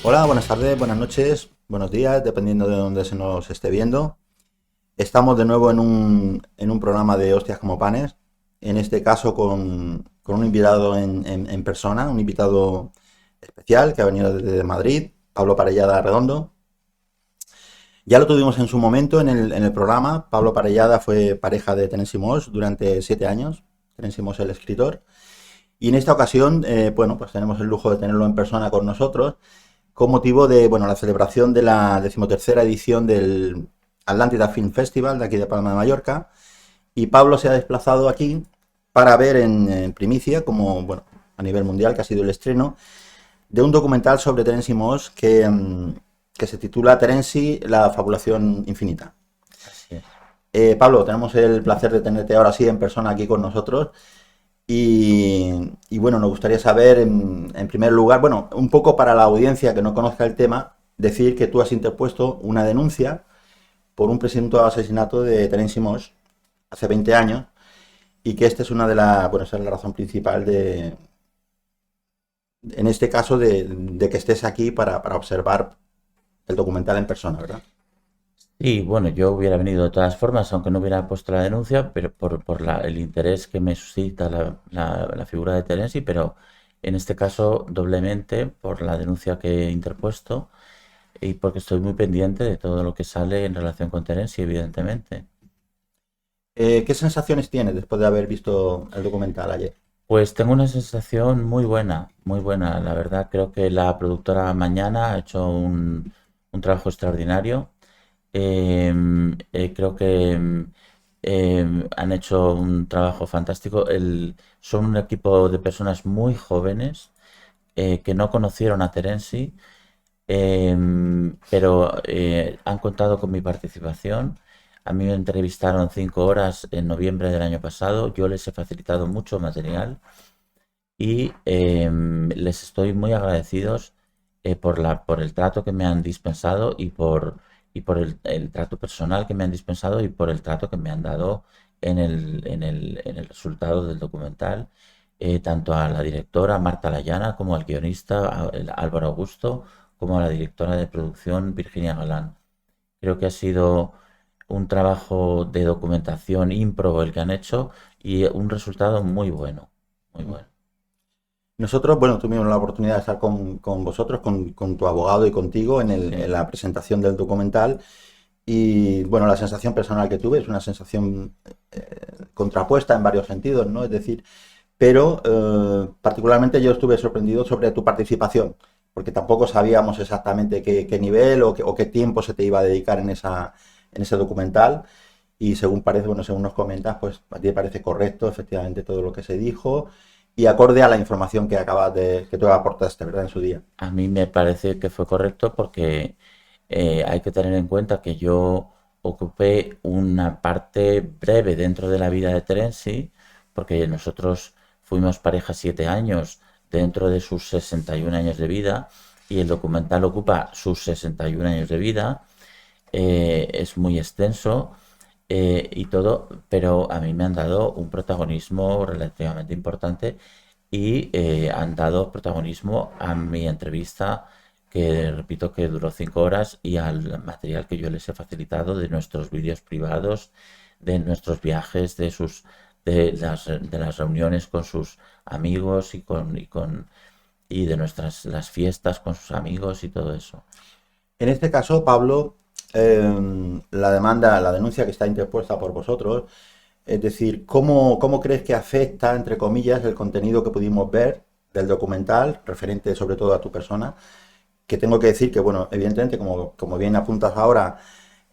Hola, buenas tardes, buenas noches, buenos días, dependiendo de dónde se nos esté viendo. Estamos de nuevo en un programa de Hostias como Panes, en este caso con un invitado en persona, un invitado especial que ha venido desde Madrid, Pablo Parellada Redondo. Ya lo tuvimos en su momento en el programa. Pablo Parellada fue pareja de Tennessee Moss durante 7 años, Tennessee Moss el escritor. Y en esta ocasión, bueno, pues tenemos el lujo de tenerlo en persona con nosotros con motivo de bueno, la celebración de la decimotercera edición del Atlántida Film Festival de aquí de Palma de Mallorca. Y Pablo se ha desplazado aquí para ver en primicia, como bueno, a nivel mundial, que ha sido el estreno, de un documental sobre Terence Moss que se titula Terence, la fabulación infinita. Así es. Pablo, tenemos el placer de tenerte ahora sí en persona aquí con nosotros. Y bueno, nos gustaría saber, en primer lugar, bueno, un poco para la audiencia que no conozca el tema, decir que tú has interpuesto una denuncia por un presunto asesinato de Terence Moss hace 20 años y que esta es una de las, bueno, esa es la razón principal en este caso, de que estés aquí para observar el documental en persona, ¿verdad? Y bueno, yo hubiera venido de todas formas, aunque no hubiera puesto la denuncia, pero por el interés que me suscita la figura de Terenzi, pero en este caso doblemente por la denuncia que he interpuesto y porque estoy muy pendiente de todo lo que sale en relación con Terenzi, evidentemente. ¿Qué sensaciones tienes después de haber visto el documental ayer? Pues tengo una sensación muy buena, muy buena. La verdad, creo que la productora Mañana ha hecho un trabajo extraordinario. Creo que han hecho un trabajo fantástico. Son un equipo de personas muy jóvenes que no conocieron a Terenzi, pero han contado con mi participación. A mí me entrevistaron 5 horas en noviembre del año pasado. Yo les he facilitado mucho material y les estoy muy agradecidos por el trato que me han dispensado y por el trato personal que me han dispensado y por el trato que me han dado en el resultado del documental, tanto a la directora Marta Layana como al guionista Álvaro Augusto, como a la directora de producción Virginia Galán. Creo que ha sido un trabajo de documentación ímprobo el que han hecho y un resultado muy bueno, muy bueno. Nosotros, bueno, tuvimos la oportunidad de estar con vosotros, con tu abogado y contigo en Sí. la presentación del documental. Y bueno, la sensación personal que tuve es una sensación contrapuesta en varios sentidos, ¿no? Es decir, pero particularmente yo estuve sorprendido sobre tu participación, porque tampoco sabíamos exactamente qué nivel o qué tiempo se te iba a dedicar en ese documental. Y según parece, bueno, según nos comentas, pues a ti te parece correcto efectivamente todo lo que se dijo y acorde a la información que tú aportaste, ¿verdad? En su día. A mí me parece que fue correcto porque hay que tener en cuenta que yo ocupé una parte breve dentro de la vida de Terenzi, porque nosotros fuimos pareja 7 años dentro de sus 61 años de vida y el documental ocupa sus 61 años de vida. Es muy extenso y todo, pero a mí me han dado un protagonismo relativamente importante y han dado protagonismo a mi entrevista, que repito que duró 5 horas, y al material que yo les he facilitado de nuestros vídeos privados, de nuestros viajes, de las reuniones con sus amigos y de las fiestas con sus amigos y todo eso. En este caso, Pablo, la denuncia que está interpuesta por vosotros, es decir, ¿cómo crees que afecta, entre comillas, el contenido que pudimos ver del documental, referente sobre todo a tu persona? Que tengo que decir que, bueno, evidentemente, como bien apuntas ahora,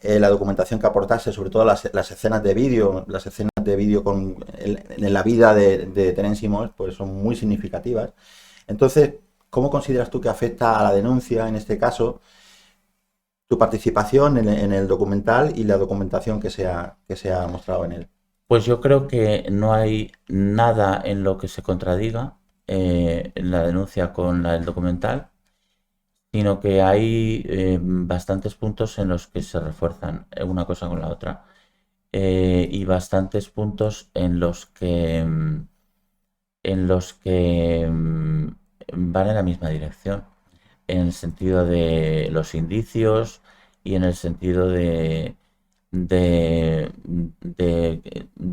la documentación que aportaste, sobre todo las escenas de vídeo, las escenas de vídeo en la vida de Terence Simons, pues son muy significativas. Entonces, ¿cómo consideras tú que afecta a la denuncia, en este caso, tu participación en el documental y la documentación que se ha mostrado en él? Pues yo creo que no hay nada en lo que se contradiga en la denuncia con el documental, sino que hay bastantes puntos en los que se refuerzan una cosa con la otra, y bastantes puntos en los que van en la misma dirección. en el sentido de los indicios y en el sentido de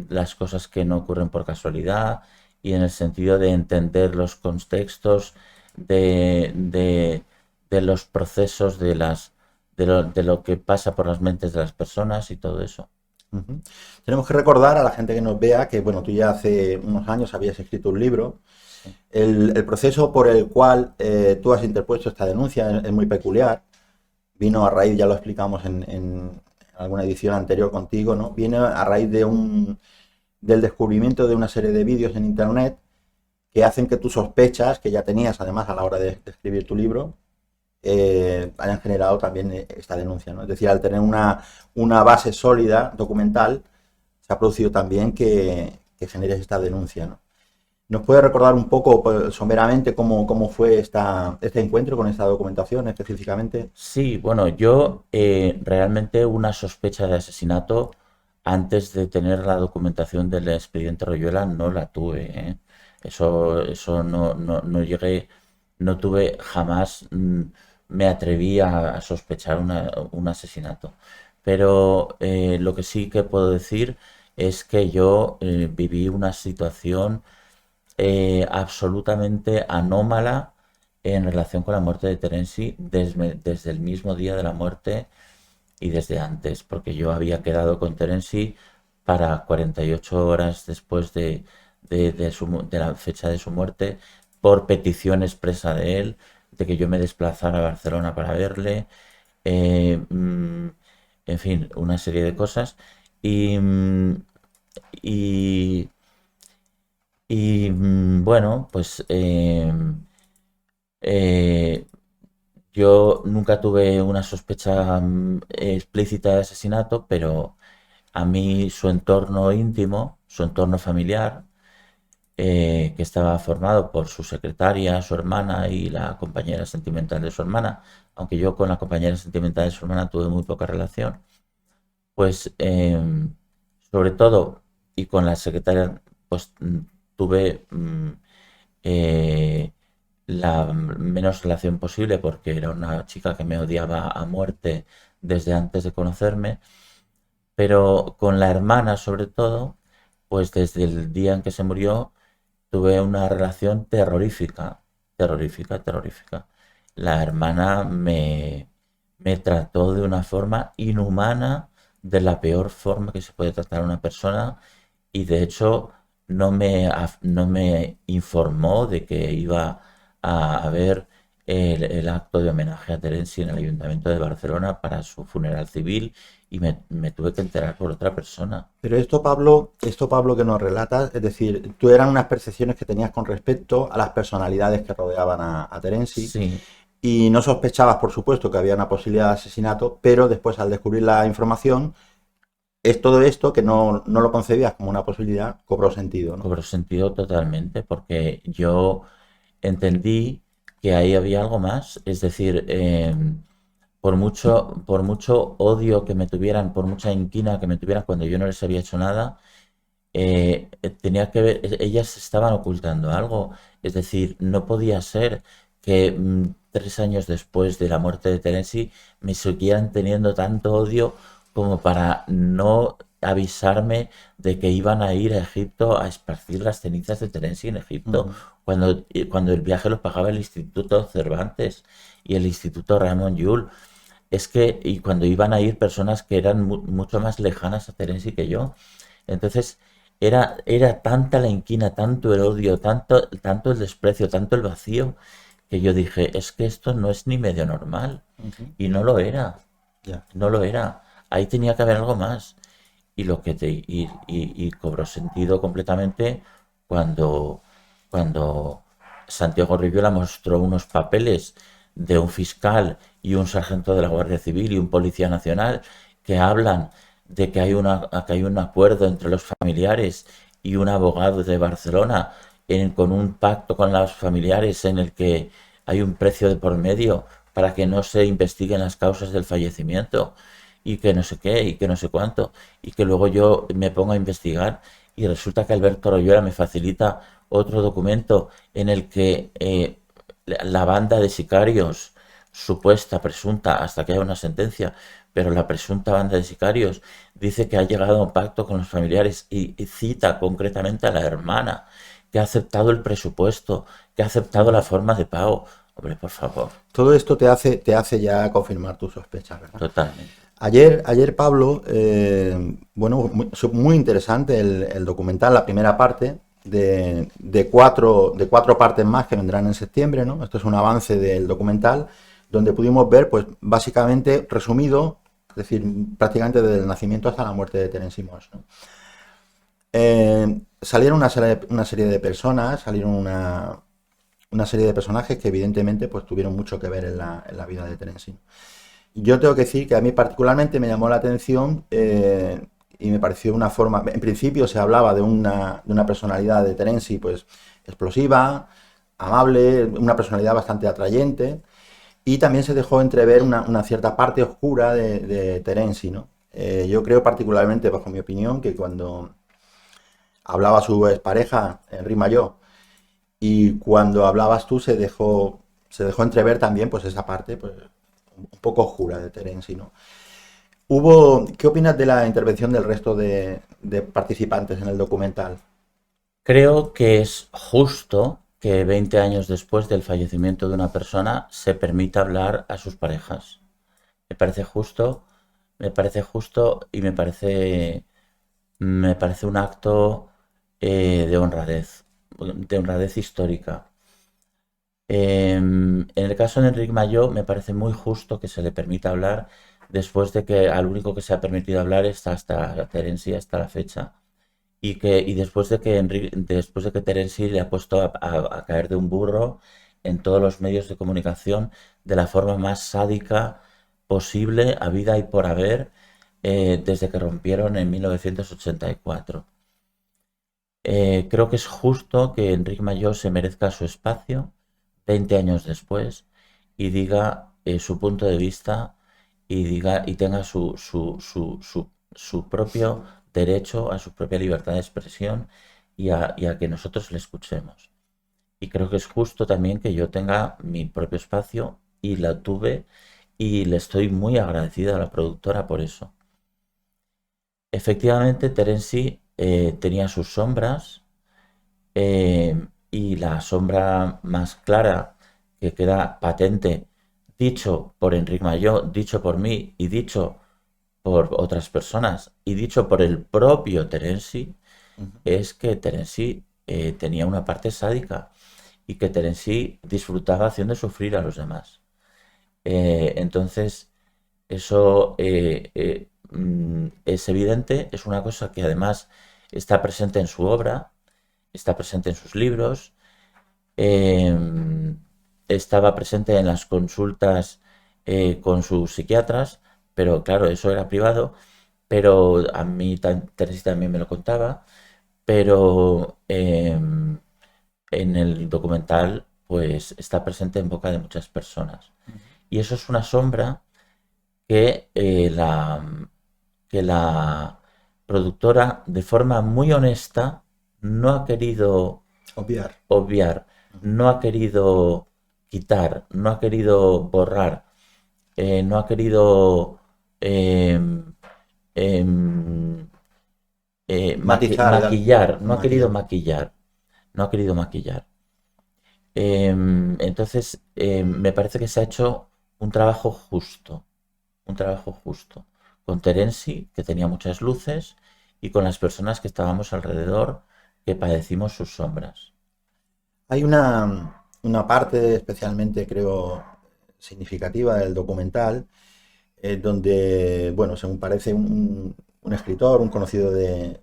las cosas que no ocurren por casualidad y en el sentido de entender los contextos de los procesos de lo que pasa por las mentes de las personas y todo eso. Ujú. Tenemos que recordar a la gente que nos vea que, bueno, tú ya hace unos años habías escrito un libro. El proceso por el cual tú has interpuesto esta denuncia es muy peculiar. Vino a raíz, ya lo explicamos en alguna edición anterior contigo, ¿no? Viene a raíz del descubrimiento de una serie de vídeos en internet que hacen que tus sospechas, que ya tenías además a la hora de escribir tu libro, hayan generado también esta denuncia, ¿no? Es decir, al tener una base sólida, documental, se ha producido también que generes esta denuncia, ¿no? ¿Nos puede recordar un poco, pues, someramente cómo fue este encuentro con esta documentación específicamente? Sí, bueno, yo realmente una sospecha de asesinato antes de tener la documentación del expediente Royuela no la tuve, ¿eh? Eso no llegué, no tuve jamás, me atreví a sospechar un asesinato. Pero lo que sí que puedo decir es que yo viví una situación absolutamente anómala en relación con la muerte de Terenzi desde el mismo día de la muerte y desde antes, porque yo había quedado con Terenzi para 48 horas después de la fecha de su muerte, por petición expresa de él, de que yo me desplazara a Barcelona para verle, eh, mm, en fin, una serie de cosas. Y, y, bueno, pues eh, yo nunca tuve una sospecha explícita de asesinato, pero a mí su entorno íntimo, su entorno familiar, que estaba formado por su secretaria, su hermana y la compañera sentimental de su hermana, aunque yo con la compañera sentimental de su hermana tuve muy poca relación, pues sobre todo, y con la secretaria, pues tuve eh, la menos relación posible porque era una chica que me odiaba a muerte desde antes de conocerme, pero con la hermana sobre todo, pues desde el día en que se murió tuve una relación terrorífica, terrorífica, terrorífica. La hermana me trató de una forma inhumana, de la peor forma que se puede tratar a una persona, y de hecho no me informó de que iba a haber el acto de homenaje a Terenci en el Ayuntamiento de Barcelona para su funeral civil, y me tuve que enterar por otra persona. Pero esto, Pablo, que nos relatas, es decir, tú eran unas percepciones que tenías con respecto a las personalidades que rodeaban a Terenzi Sí. y no sospechabas, por supuesto, que había una posibilidad de asesinato, pero después al descubrir la información, es todo esto que no lo concebías como una posibilidad, cobró sentido, ¿no? Cobró sentido totalmente porque yo entendí que ahí había algo más. Es decir, por mucho odio que me tuvieran, por mucha inquina que me tuvieran cuando yo no les había hecho nada, tenía que ver, ellas estaban ocultando algo. Es decir, no podía ser que 3 años después de la muerte de Terenzi me siguieran teniendo tanto odio como para no avisarme de que iban a ir a Egipto a esparcir las cenizas de Terenzi en Egipto, Ujú. cuando el viaje lo pagaba el Instituto Cervantes y el Instituto Ramon Llull. Es que, y cuando iban a ir personas que eran mucho más lejanas a Terenzi que yo. Entonces, era tanta la inquina, tanto el odio, tanto el desprecio, tanto el vacío, que yo dije, es que esto no es ni medio normal. Ujú. Y no lo era, Ya. no lo era. Ahí tenía que haber algo más. Y cobró sentido completamente cuando, cuando Santiago Rivera mostró unos papeles de un fiscal y un sargento de la Guardia Civil y un policía nacional que hablan de que hay un acuerdo entre los familiares y un abogado de Barcelona con un pacto con los familiares en el que hay un precio de por medio para que no se investiguen las causas del fallecimiento y que no sé qué y que no sé cuánto, y que luego yo me pongo a investigar y resulta que Alberto Royuela me facilita otro documento en el que la banda de sicarios supuesta, presunta, hasta que haya una sentencia, pero la presunta banda de sicarios dice que ha llegado a un pacto con los familiares y cita concretamente a la hermana, que ha aceptado el presupuesto, que ha aceptado la forma de pago. Hombre, por favor, Todo esto te hace ya confirmar tus sospechas, ¿verdad? totalmente. Ayer Pablo, bueno, muy interesante el documental, la primera parte de cuatro partes más que vendrán en septiembre, ¿no? Esto es un avance del documental donde pudimos ver, pues básicamente resumido, es decir, prácticamente desde el nacimiento hasta la muerte de Terence Moss, ¿no? Salieron una serie de personas, salieron una serie de personajes que evidentemente pues tuvieron mucho que ver en la vida de Terence. Yo tengo que decir que a mí particularmente me llamó la atención y me pareció una forma, en principio se hablaba de una personalidad de Terence pues explosiva, amable, una personalidad bastante atrayente y también se dejó entrever una cierta parte oscura de Terence, ¿no? Yo creo particularmente, bajo mi opinión, que cuando hablaba su expareja, Enrique Mayó, y cuando hablabas tú se dejó entrever también pues esa parte pues, un poco oscura de Terence, ¿no? ¿Qué opinas de la intervención del resto de participantes en el documental? Creo que es justo que 20 años después del fallecimiento de una persona se permita hablar a sus parejas. Me parece justo, me parece justo y me parece un acto de honradez histórica. En el caso de Enrique Mayó me parece muy justo que se le permita hablar después de que al único que se ha permitido hablar está hasta Terenci hasta la fecha y después de que Terenci le ha puesto a caer de un burro en todos los medios de comunicación de la forma más sádica posible, habida y por haber, desde que rompieron en 1984. Creo que es justo que Enrique Mayó se merezca su espacio 20 años después y diga su punto de vista y tenga su propio derecho a su propia libertad de expresión y a que nosotros le escuchemos. Y creo que es justo también que yo tenga mi propio espacio y la tuve y le estoy muy agradecida a la productora por eso. Efectivamente, Terenci tenía sus sombras y la sombra más clara que queda patente, dicho por Enrique Mayó, dicho por mí y dicho por otras personas y dicho por el propio Terenci, es que Terenci tenía una parte sádica y que Terenci disfrutaba haciendo sufrir a los demás. Entonces, eso es evidente, es una cosa que además está presente en su obra, está presente en sus libros, eh, estaba presente en las consultas con sus psiquiatras, pero claro, eso era privado, pero a mí Teresa también me lo contaba, pero en el documental pues está presente en boca de muchas personas. Y eso es una sombra que, que la productora de forma muy honesta no ha querido obviar, no ha querido quitar, no ha querido borrar, no ha querido em, em, Matizar, maquillar, no ha querido matizar. maquillar, no ha querido maquillar. Entonces, me parece que se ha hecho un trabajo justo, con Terenci, que tenía muchas luces, y con las personas que estábamos alrededor, que padecimos sus sombras. Hay una parte especialmente, creo, significativa del documental, donde, bueno, según parece un escritor, un conocido de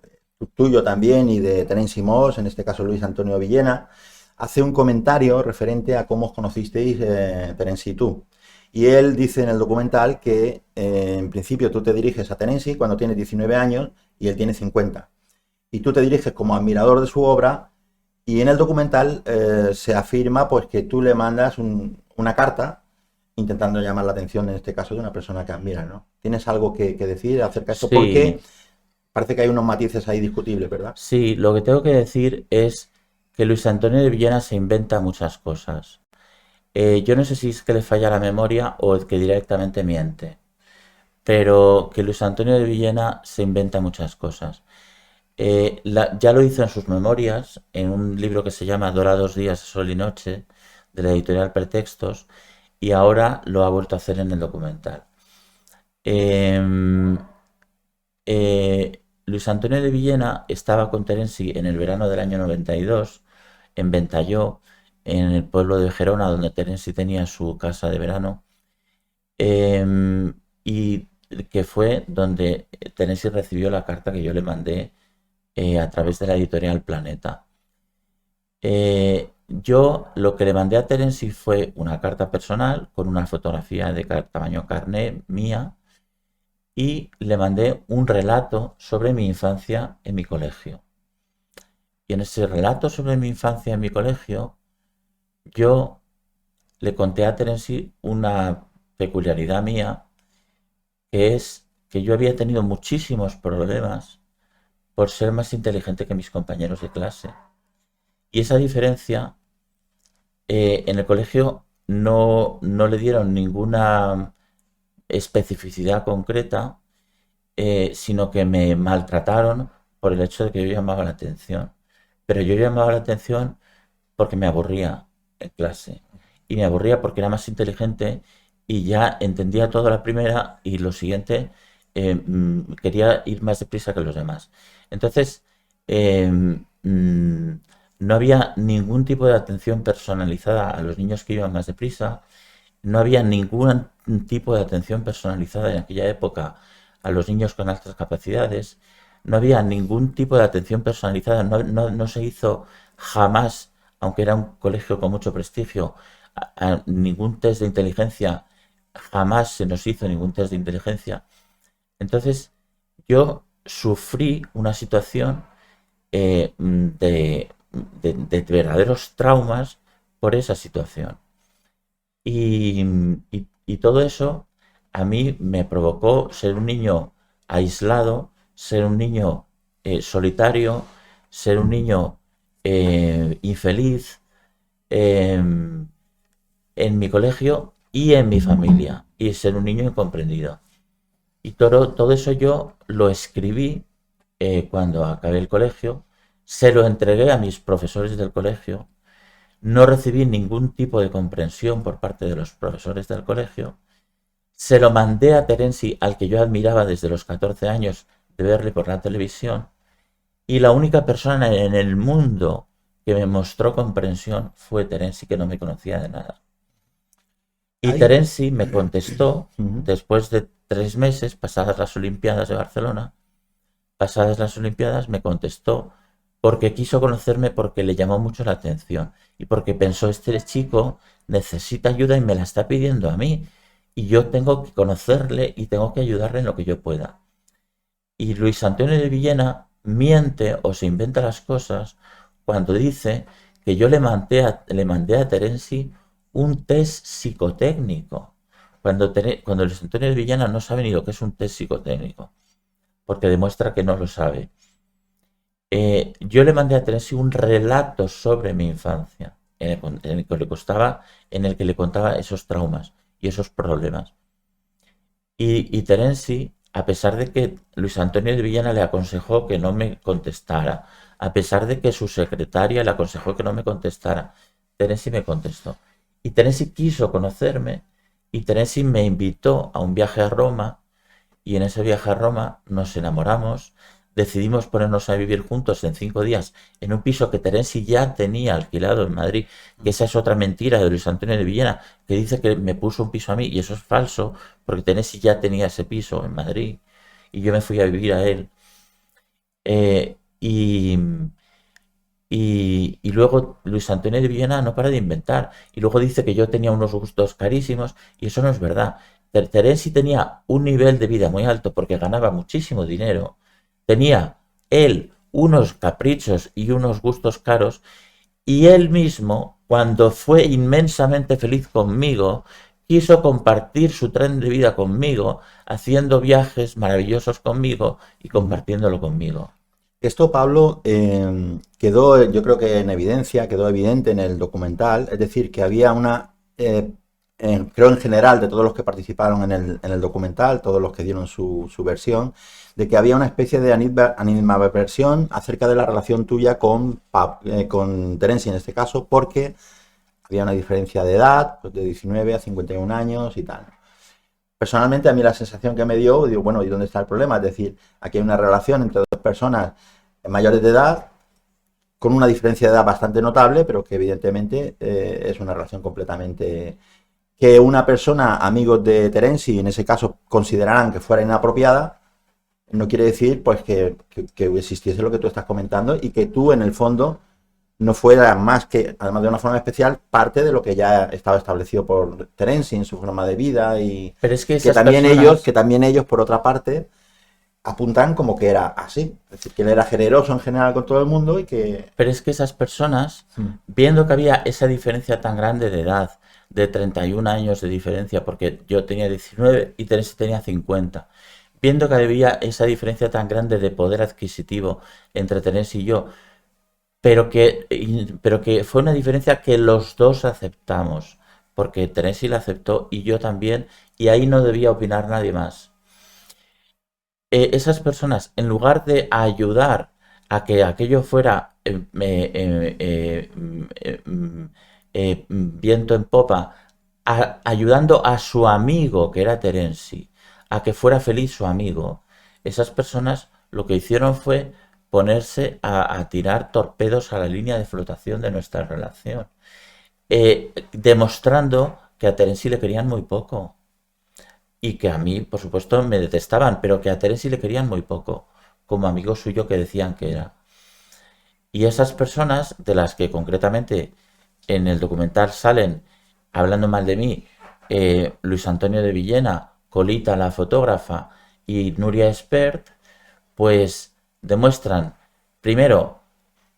tuyo también y de Terence Moss, en este caso Luis Antonio Villena, hace un comentario referente a cómo os conocisteis Terence y tú. Y él dice en el documental que en principio tú te diriges a Terence cuando tienes 19 años y él tiene 50. Y tú te diriges como admirador de su obra y en el documental se afirma pues que tú le mandas una carta intentando llamar la atención, en este caso, de una persona que admira, ¿no? ¿Tienes algo que decir acerca de esto? Porque Sí, parece que hay unos matices ahí discutibles, ¿verdad? sí, lo que tengo que decir es que Luis Antonio de Villena se inventa muchas cosas. Yo no sé si es que le falla la memoria o es que directamente miente, pero que Luis Antonio de Villena se inventa muchas cosas. Ya lo hizo en sus memorias, en un libro que se llama Dorados días, sol y noche, de la editorial Pretextos, y ahora lo ha vuelto a hacer en el documental. Em, Luis Antonio de Villena estaba con Terenzi en el verano del año 92 en Ventalló, en el pueblo de Gerona, donde Terenzi tenía su casa de verano, y que fue donde Terenzi recibió la carta que yo le mandé a través de la editorial Planeta. Yo lo que le mandé a Terenzi fue una carta personal con una fotografía de tamaño carné mía y le mandé un relato sobre mi infancia en mi colegio. Y en ese relato sobre mi infancia en mi colegio, yo le conté a Terenzi una peculiaridad mía, que es que yo había tenido muchísimos problemas por ser más inteligente que mis compañeros de clase. Y esa diferencia en el colegio no le dieron ninguna especificidad concreta, sino que me maltrataron por el hecho de que yo llamaba la atención. Pero yo llamaba la atención porque me aburría en clase. Y me aburría porque era más inteligente y ya entendía todo a la primera y lo siguiente quería ir más deprisa que los demás. Entonces, eh, mm, no había ningún tipo de atención personalizada a los niños que iban más deprisa, no había ningún tipo de atención personalizada en aquella época a los niños con altas capacidades, no había ningún tipo de atención personalizada, no se hizo jamás, aunque era un colegio con mucho prestigio, ningún test de inteligencia, jamás se nos hizo ningún test de inteligencia. Entonces yo sufrí una situación de verdaderos traumas por esa situación. Y todo eso a mí me provocó ser un niño aislado, ser un niño solitario, ser un niño infeliz eh, en mi colegio y en mi familia, y ser un niño incomprendido. Y todo eso yo lo escribí cuando acabé el colegio, se lo entregué a mis profesores del colegio, no recibí ningún tipo de comprensión por parte de los profesores del colegio. Se lo mandé a Terenzi, al que yo admiraba desde los 14 años de verle por la televisión. Y la única persona en el mundo que me mostró comprensión fue Terenzi, que no me conocía de nada. Y Hay... Terenzi me contestó después de 3 meses, pasadas las Olimpiadas de Barcelona, pasadas las Olimpiadas, me contestó porque quiso conocerme, porque le llamó mucho la atención y porque pensó, este chico necesita ayuda y me la está pidiendo a mí y yo tengo que conocerle y tengo que ayudarle en lo que yo pueda. Y Luis Antonio de Villena miente o se inventa las cosas cuando dice que yo le mandé a Terenzi un test psicotécnico, cuando Luis Antonio de Villena no sabe ni lo que es un test psicotécnico, porque demuestra que no lo sabe. Yo le mandé a Terenzi un relato sobre mi infancia, en el que le contaba esos traumas y esos problemas. Y Terenzi, a pesar de que Luis Antonio de Villena le aconsejó que no me contestara, a pesar de que su secretaria le aconsejó que no me contestara, Terenzi me contestó. Y Terenzi quiso conocerme y Terenzi me invitó a un viaje a Roma y en ese viaje a Roma nos enamoramos, decidimos ponernos a vivir juntos en 5 días en un piso que Terenzi ya tenía alquilado en Madrid, que esa es otra mentira de Luis Antonio de Villena, que dice que me puso un piso a mí y eso es falso, porque Terenzi ya tenía ese piso en Madrid y yo me fui a vivir a él. Eh, y, y luego Luis Antonio de Villena no para de inventar. Y luego dice que yo tenía unos gustos carísimos y eso no es verdad. Terenzi tenía un nivel de vida muy alto porque ganaba muchísimo dinero. Tenía él unos caprichos y unos gustos caros y él mismo, cuando fue inmensamente feliz conmigo, quiso compartir su tren de vida conmigo, haciendo viajes maravillosos conmigo y compartiéndolo conmigo. Esto, Pablo, quedó, yo creo que en evidencia, quedó evidente en el documental, es decir, que había una eh, creo en general, de todos los que participaron en el documental, todos los que dieron su versión, de que había una especie de animadversión acerca de la relación tuya con Terence en este caso, porque había una diferencia de edad, pues de 19 a 51 años y tal. Personalmente, a mí la sensación que me dio, digo, bueno, ¿y dónde está el problema? Es decir, aquí hay una relación entre dos personas mayores de edad, con una diferencia de edad bastante notable, pero que evidentemente es una relación completamente que una persona, amigos de Terenzi, en ese caso consideraran que fuera inapropiada, no quiere decir pues que existiese lo que tú estás comentando y que tú en el fondo no fuera más que, además de una forma especial, parte de lo que ya estaba establecido por Terenzi en su forma de vida y Pero es que esas personas, que también ellos, por otra parte, apuntan como que era así. Es decir, que él era generoso en general con todo el mundo y que... pero es que esas personas, Mm. viendo que había esa diferencia tan grande de edad, de 31 años de diferencia, porque yo tenía 19 y Teresa tenía 50, viendo que había esa diferencia tan grande de poder adquisitivo entre Teresa y yo, pero que fue una diferencia que los dos aceptamos, porque Teresa la aceptó y yo también, y ahí no debía opinar nadie más. Esas personas, en lugar de ayudar a que aquello fuera viento en popa, ayudando a su amigo, que era Terenzi, a que fuera feliz su amigo, esas personas lo que hicieron fue ponerse a tirar torpedos a la línea de flotación de nuestra relación, demostrando que a Terenzi le querían muy poco y que a mí, por supuesto, me detestaban, pero que a Terence le querían muy poco, como amigo suyo que decían que era. Y esas personas, de las que concretamente en el documental salen hablando mal de mí, Luis Antonio de Villena, Colita la fotógrafa y Nuria Espert, pues demuestran, primero,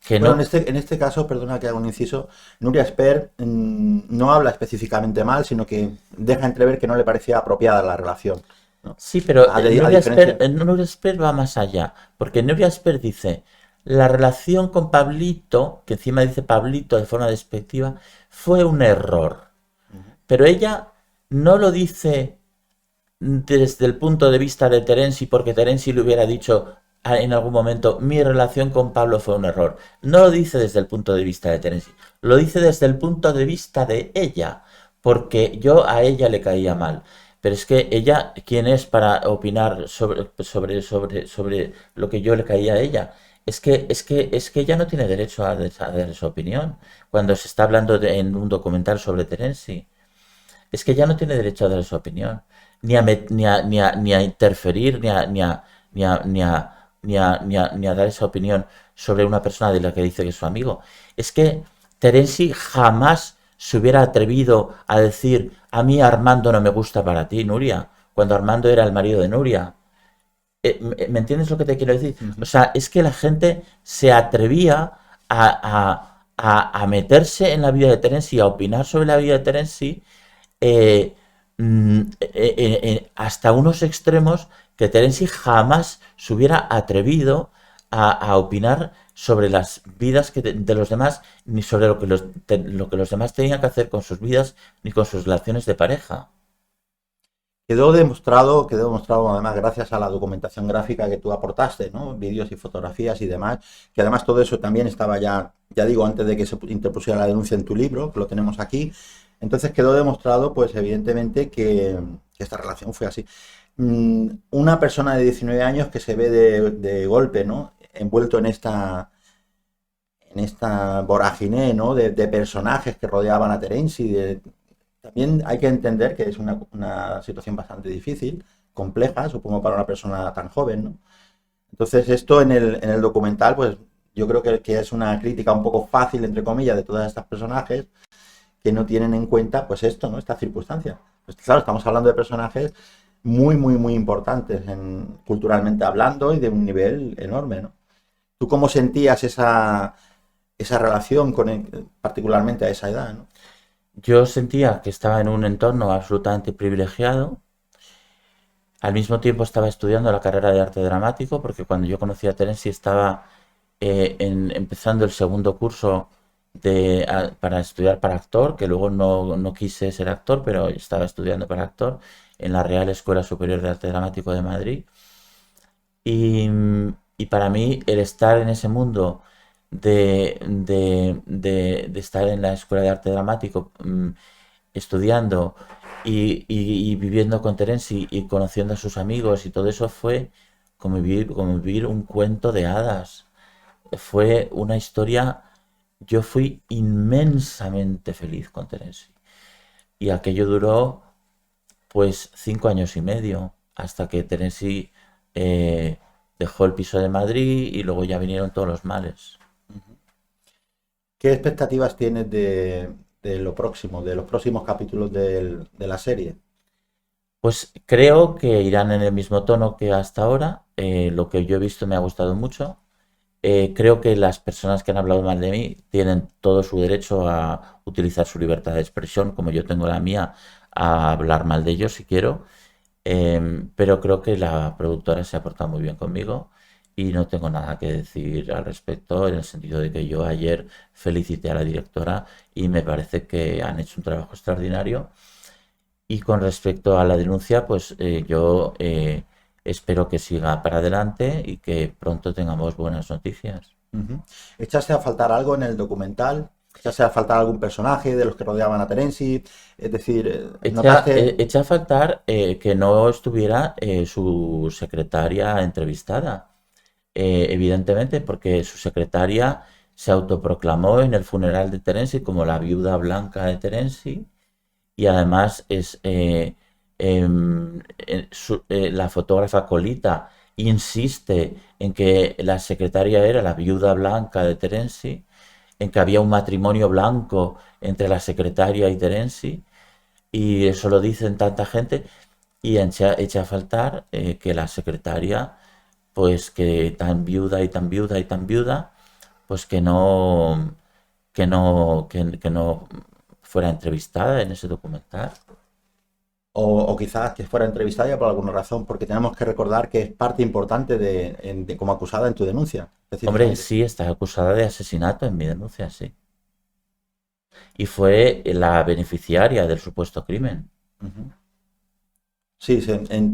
que Bueno, no. en este caso, perdona que haga un inciso, Nuria Esper no habla específicamente mal, sino que deja entrever que no le parecía apropiada la relación, ¿no? Sí, pero A diferencia... Nuria Esper va más allá, porque Nuria Esper dice, la relación con Pablito, que encima dice Pablito de forma despectiva, fue un error. Pero ella no lo dice desde el punto de vista de Terenzi, porque Terenzi le hubiera dicho en algún momento, mi relación con Pablo fue un error. No lo dice desde el punto de vista de Terenzi, lo dice desde el punto de vista de ella, porque yo a ella le caía mal. Pero es que ella, ¿quién es para opinar sobre lo que yo le caía a ella? Es que ella no tiene derecho a dar su opinión cuando se está hablando en un documental sobre Terenzi. Es que ella no tiene derecho a dar su opinión, ni a interferir, ni a dar esa opinión sobre una persona de la que dice que es su amigo. Es que Terenzi jamás se hubiera atrevido a decir, a mí Armando no me gusta para ti, Nuria, cuando Armando era el marido de Nuria. ¿Me entiendes lo que te quiero decir? O sea, es que la gente se atrevía a meterse en la vida de Terenzi, a opinar sobre la vida de Terenzi, eh, hasta unos extremos que Terenzi jamás se hubiera atrevido a opinar sobre las vidas de los demás, ni sobre lo que los demás tenían que hacer con sus vidas, ni con sus relaciones de pareja. Quedó demostrado además gracias a la documentación gráfica que tú aportaste, ¿no? Vídeos y fotografías y demás, que además todo eso también estaba ya digo, antes de que se interpusiera la denuncia en tu libro, que lo tenemos aquí. Entonces quedó demostrado, pues evidentemente, que esta relación fue así. Una persona de 19 años que se ve de golpe, ¿no? Envuelto en esta vorágine, ¿no? De personajes que rodeaban a Terenzi, también hay que entender que es una situación bastante difícil, compleja, supongo, para una persona tan joven, ¿no? Entonces, esto en el documental, pues yo creo que es una crítica un poco fácil, entre comillas, de todas estas personajes que no tienen en cuenta, pues esto, ¿no? Esta circunstancia. Pues claro, estamos hablando de personajes muy, muy, muy importantes culturalmente hablando y de un nivel enorme, ¿no? ¿Tú cómo sentías esa relación particularmente a esa edad, ¿no? Yo sentía que estaba en un entorno absolutamente privilegiado. Al mismo tiempo estaba estudiando la carrera de arte dramático, porque cuando yo conocí a Terenzi estaba empezando el segundo curso para estudiar para actor, que luego no quise ser actor, pero estaba estudiando para actor en la Real Escuela Superior de Arte Dramático de Madrid. Y, y para mí el estar en ese mundo de estar en la Escuela de Arte Dramático, estudiando y viviendo con Terenzi y conociendo a sus amigos y todo eso fue como vivir un cuento de hadas. Fue una historia, yo fui inmensamente feliz con Terenzi. Y aquello duró pues 5 años y medio, hasta que Terenzi eh, dejó el piso de Madrid y luego ya vinieron todos los males. ¿Qué expectativas tienes de lo próximo, de los próximos capítulos de la serie? Pues creo que irán en el mismo tono que hasta ahora. Lo que yo he visto me ha gustado mucho. Creo que las personas que han hablado mal de mí tienen todo su derecho a utilizar su libertad de expresión, como yo tengo la mía, a hablar mal de ellos si quiero. Pero creo que la productora se ha portado muy bien conmigo y no tengo nada que decir al respecto, en el sentido de que yo ayer felicité a la directora y me parece que han hecho un trabajo extraordinario. Y con respecto a la denuncia, pues yo espero que siga para adelante y que pronto tengamos buenas noticias. Ujú. ¿Echaste a faltar algo en el documental? ¿Echaste a faltar algún personaje de los que rodeaban a Terenzi? Es decir, ¿notaste? Echa a faltar que no estuviera su secretaria entrevistada, evidentemente, porque su secretaria se autoproclamó en el funeral de Terenzi como la viuda blanca de Terenzi y además la fotógrafa Colita insiste en que la secretaria era la viuda blanca de Terenzi, en que había un matrimonio blanco entre la secretaria y Terenzi, y eso lo dicen tanta gente, y echa a faltar que la secretaria, pues que tan viuda y tan viuda y tan viuda, pues que no fuera entrevistada en ese documental. O quizás que fuera entrevistada ya por alguna razón, porque tenemos que recordar que es parte importante como acusada en tu denuncia. Hombre, Específicamente. sí, está acusada de asesinato en mi denuncia, sí. Y fue la beneficiaria del supuesto crimen. Ujú. Sí,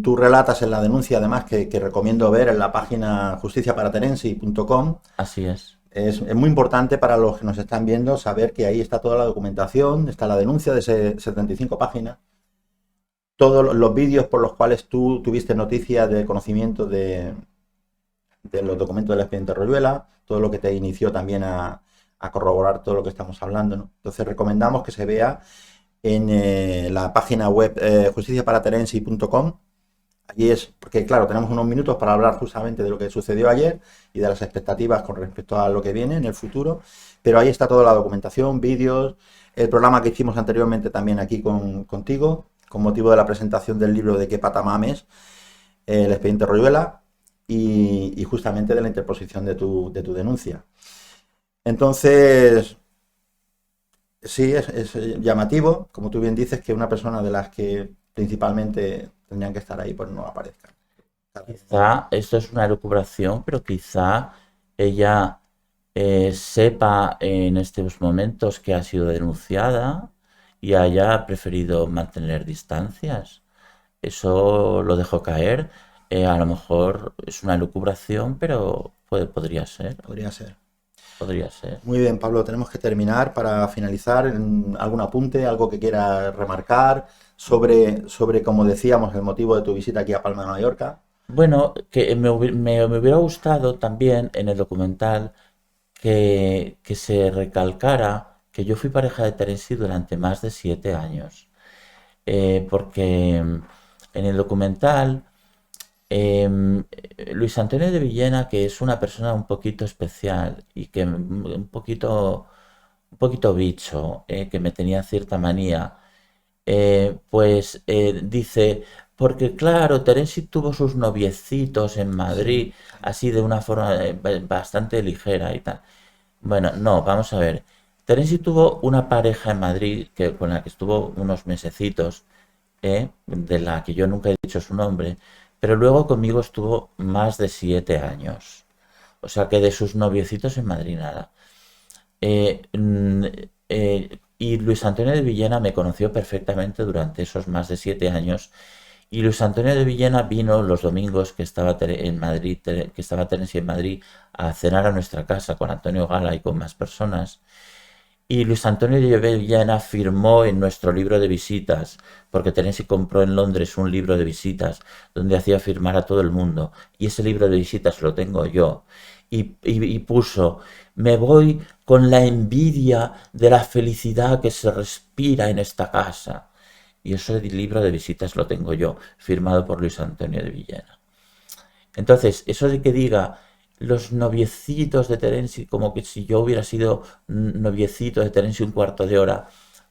tú relatas en la denuncia, además, que recomiendo ver en la página justiciaparaterensi.com. Así es. Es muy importante para los que nos están viendo saber que ahí está toda la documentación, está la denuncia de 75 páginas, todos los vídeos por los cuales tú tuviste noticia de conocimiento de los documentos del expediente Royuela, todo lo que te inició también a corroborar todo lo que estamos hablando, ¿no? Entonces recomendamos que se vea en la página web justiciaparaterensi.com. Allí es, porque claro, tenemos unos minutos para hablar justamente de lo que sucedió ayer y de las expectativas con respecto a lo que viene en el futuro, pero ahí está toda la documentación, vídeos, el programa que hicimos anteriormente también aquí contigo, con motivo de la presentación del libro de Qué Patamames, el expediente Royuela, y justamente de la interposición de tu denuncia. Entonces, sí, es llamativo, como tú bien dices, que una persona de las que principalmente tendrían que estar ahí, pues no aparezca. Quizá esto es una elucubración, pero quizá ella sepa en estos momentos que ha sido denunciada y haya preferido mantener distancias. Eso lo dejo caer. A lo mejor es una elucubración, pero podría ser. Podría ser. Podría ser. Muy bien, Pablo, tenemos que terminar para finalizar. ¿Algún apunte, algo que quieras remarcar sobre, como decíamos, el motivo de tu visita aquí a Palma de Mallorca? Bueno, que me hubiera gustado también en el documental que se recalcara que yo fui pareja de Terenzi durante más de 7 años. Porque en el documental Luis Antonio de Villena, que es una persona un poquito especial y que un poquito bicho, que me tenía cierta manía, pues dice, porque claro, Terenzi tuvo sus noviecitos en Sí, Madrid, así de una forma bastante ligera y tal. Bueno, no, vamos a ver. Terenzi tuvo una pareja en Madrid con la que estuvo unos mesecitos, de la que yo nunca he dicho su nombre, pero luego conmigo estuvo más de 7 años. O sea que de sus noviecitos en Madrid nada. Y Luis Antonio de Villena me conoció perfectamente durante esos más de 7 años. Y Luis Antonio de Villena vino los domingos que estaba en Madrid, que estaba Terenci en Madrid, a cenar a nuestra casa con Antonio Gala y con más personas. Y Luis Antonio de Villena firmó en nuestro libro de visitas, porque Terenci compró en Londres un libro de visitas donde hacía firmar a todo el mundo. Y ese libro de visitas lo tengo yo. Y puso, me voy con la envidia de la felicidad que se respira en esta casa. Y ese libro de visitas lo tengo yo, firmado por Luis Antonio de Villena. Entonces, eso de que diga los noviecitos de Terenci, como que si yo hubiera sido noviecito de Terenci un cuarto de hora,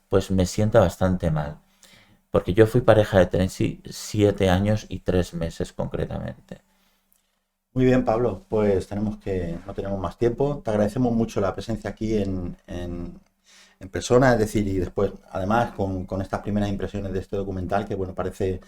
pues me sienta bastante mal. Porque yo fui pareja de Terenci 7 años y 3 meses concretamente. Muy bien, Pablo, pues no tenemos más tiempo. Te agradecemos mucho la presencia aquí en persona, es decir, y después, además, con estas primeras impresiones de este documental, que bueno, parece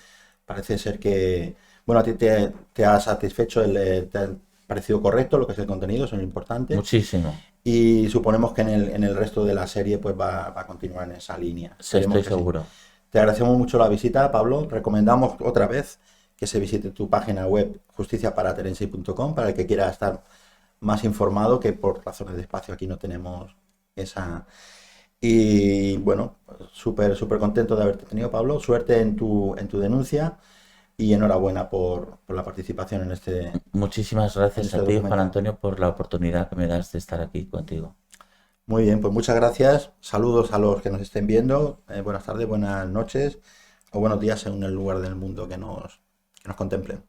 ser que, bueno, a ti te ha satisfecho, te ha parecido correcto lo que es el contenido, eso es lo importante. Muchísimo. Y suponemos que en el resto de la serie pues va a continuar en esa línea. Sí, Esperemos estoy que sí. seguro. Te agradecemos mucho la visita, Pablo. Recomendamos otra vez que se visite tu página web justiciaparaterensi.com para el que quiera estar más informado, que por razones de espacio aquí no tenemos esa. Y bueno, súper contento de haberte tenido, Pablo. Suerte en tu denuncia y enhorabuena por la participación Muchísimas en gracias este a ti, Juan documental. Antonio, por la oportunidad que me das de estar aquí contigo. Muy bien, pues muchas gracias. Saludos a los que nos estén viendo. Buenas tardes, buenas noches o buenos días según el lugar del mundo que nos contemplen.